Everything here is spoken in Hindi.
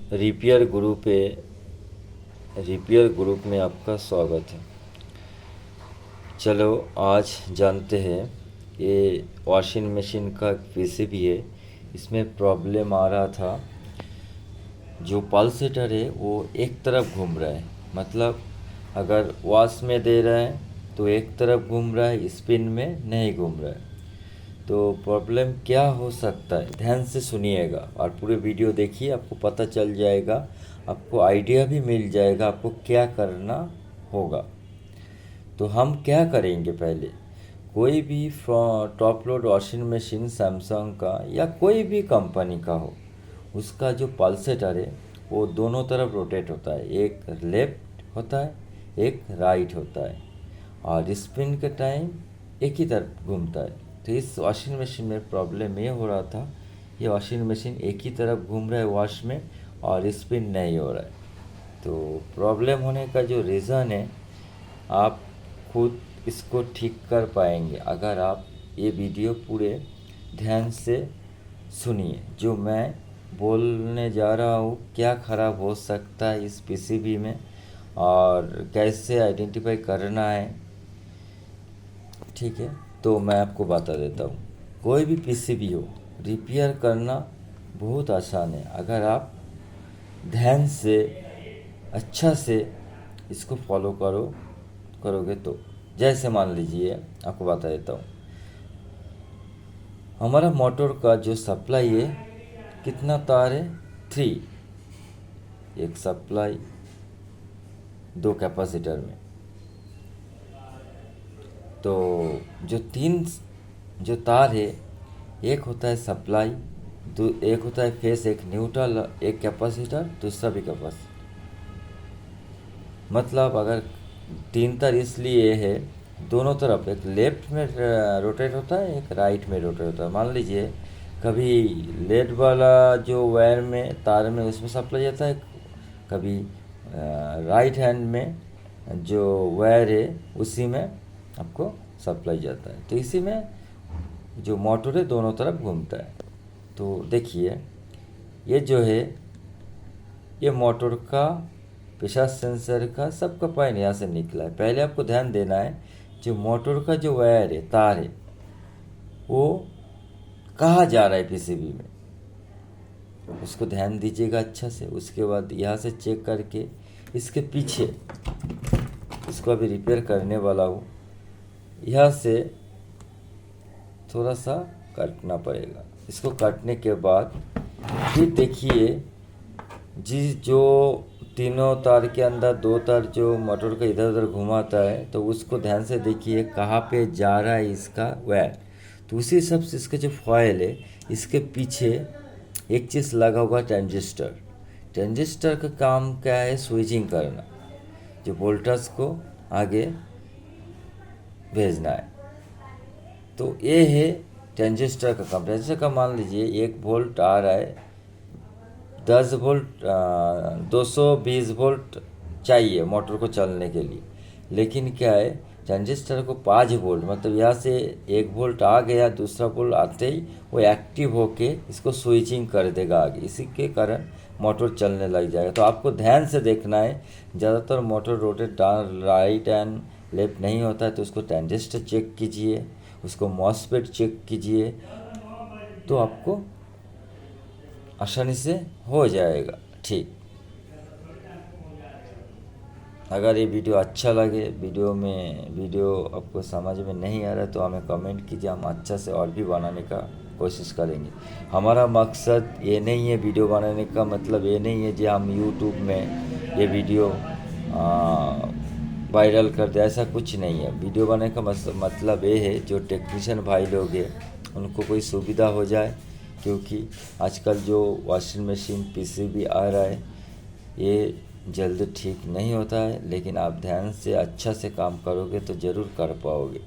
रिपेयर ग्रुप में आपका स्वागत है। चलो आज जानते हैं, ये वॉशिंग मशीन का पीसीबी है। इसमें प्रॉब्लम आ रहा था, जो पल्सेटर है वो एक तरफ घूम रहा है। मतलब अगर वॉश में दे रहा है तो एक तरफ घूम रहा है, स्पिन में नहीं घूम रहा है। तो प्रॉब्लम क्या हो सकता है, ध्यान से सुनिएगा और पूरे वीडियो देखिए, आपको पता चल जाएगा, आपको आइडिया भी मिल जाएगा आपको क्या करना होगा। तो हम क्या करेंगे, पहले कोई भी top load washing machine Samsung का या कोई भी कंपनी का हो, उसका जो पल्सेटर है वो दोनों तरफ रोटेट होता है। एक लेफ्ट होता है, एक राइट होता है, और स्पिन के टाइम एक ही तरफ घूमता है। तो इस वॉशिंग मशीन में प्रॉब्लम ये हो रहा था, ये वॉशिंग मशीन एक ही तरफ घूम रहा है वॉश में और स्पिन नहीं हो रहा है। तो प्रॉब्लम होने का जो रीज़न है, आप खुद इसको ठीक कर पाएंगे अगर आप ये वीडियो पूरे ध्यान से सुनिए। जो मैं बोलने जा रहा हूँ, क्या ख़राब हो सकता है इस पीसीबी में और कैसे आइडेंटिफाई करना है, ठीक है। तो मैं आपको बता देता हूँ। कोई भी पीसीबी हो, रिपेयर करना बहुत आसान है अगर आप ध्यान से अच्छा से इसको फॉलो करोगे तो। जैसे मान लीजिए, आपको बता देता हूँ, हमारा मोटर का जो सप्लाई है, कितना तार है, 3। एक सप्लाई, 2 कैपेसिटर में। तो जो 3 जो तार है, एक होता है सप्लाई, एक होता है फेस, एक न्यूट्रल, एक कैपेसिटर, दूसरा भी कैपेसिटर। मतलब अगर 3 तार इसलिए है, दोनों तरफ, एक लेफ्ट में रोटेट होता है, एक राइट में रोटेट होता है। मान लीजिए कभी लेड वाला जो वायर में तार में उसमें सप्लाई जाता है, कभी राइट हैंड में जो वायर है उसी में आपको सप्लाई जाता है। तो इसी में जो मोटर है दोनों तरफ घूमता है। तो देखिए, ये जो है, ये मोटर का प्रेशर सेंसर का सबका पॉइंट यहाँ से निकला है। पहले आपको ध्यान देना है, जो मोटर का जो वायर है, तार है, वो कहाँ जा रहा है पीसीबी में, उसको ध्यान दीजिएगा अच्छा से। उसके बाद यहाँ से चेक करके इसके पीछे, इसको अभी रिपेयर करने वाला हूँ, यहाँ से थोड़ा सा काटना पड़ेगा। इसको काटने के बाद फिर देखिए, जो तीनों तार के अंदर 2 तार जो मोटर का इधर उधर घुमाता है, तो उसको ध्यान से देखिए कहाँ पे जा रहा है इसका वायर। तो उसी हिसाब से इसका जो फॉयल है, इसके पीछे एक चीज़ लगा हुआ, ट्रांजिस्टर। ट्रांजिस्टर का काम क्या है, स्विचिंग करना, जो वोल्टेज को आगे भेजना है। तो ये है ट्रांजिस्टर का काम। ट्रांजिस्टर का मान लीजिए 1 वोल्ट आ रहा है, 10 वोल्ट 220 वोल्ट चाहिए मोटर को चलने के लिए। लेकिन क्या है, ट्रांजिस्टर को 5 वोल्ट, मतलब यहाँ से 1 वोल्ट आ गया, दूसरा वोल्ट आते ही वो एक्टिव होके इसको स्विचिंग कर देगा आगे। इसी के कारण मोटर चलने लग जाएगा। तो आपको ध्यान से देखना है, ज़्यादातर motor rotate right and left नहीं होता है। तो उसको ट्रांजिस्टर चेक कीजिए, उसको मॉसफेट चेक कीजिए, तो आपको आसानी से हो जाएगा ठीक। अगर ये वीडियो अच्छा लगे, वीडियो आपको समझ में नहीं आ रहा है, तो हमें कमेंट कीजिए, हम अच्छा से और भी बनाने का कोशिश करेंगे। हमारा मकसद ये नहीं है, वीडियो बनाने का मतलब ये नहीं है कि हम यूट्यूब में ये वीडियो वायरल कर दे, ऐसा कुछ नहीं है। वीडियो बनाने का मतलब ये है, जो टेक्नीशियन भाई लोग हैं उनको कोई सुविधा हो जाए। क्योंकि आजकल जो वॉशिंग मशीन पीसीबी आ रहा है, ये जल्द ठीक नहीं होता है, लेकिन आप ध्यान से अच्छा से काम करोगे तो ज़रूर कर पाओगे।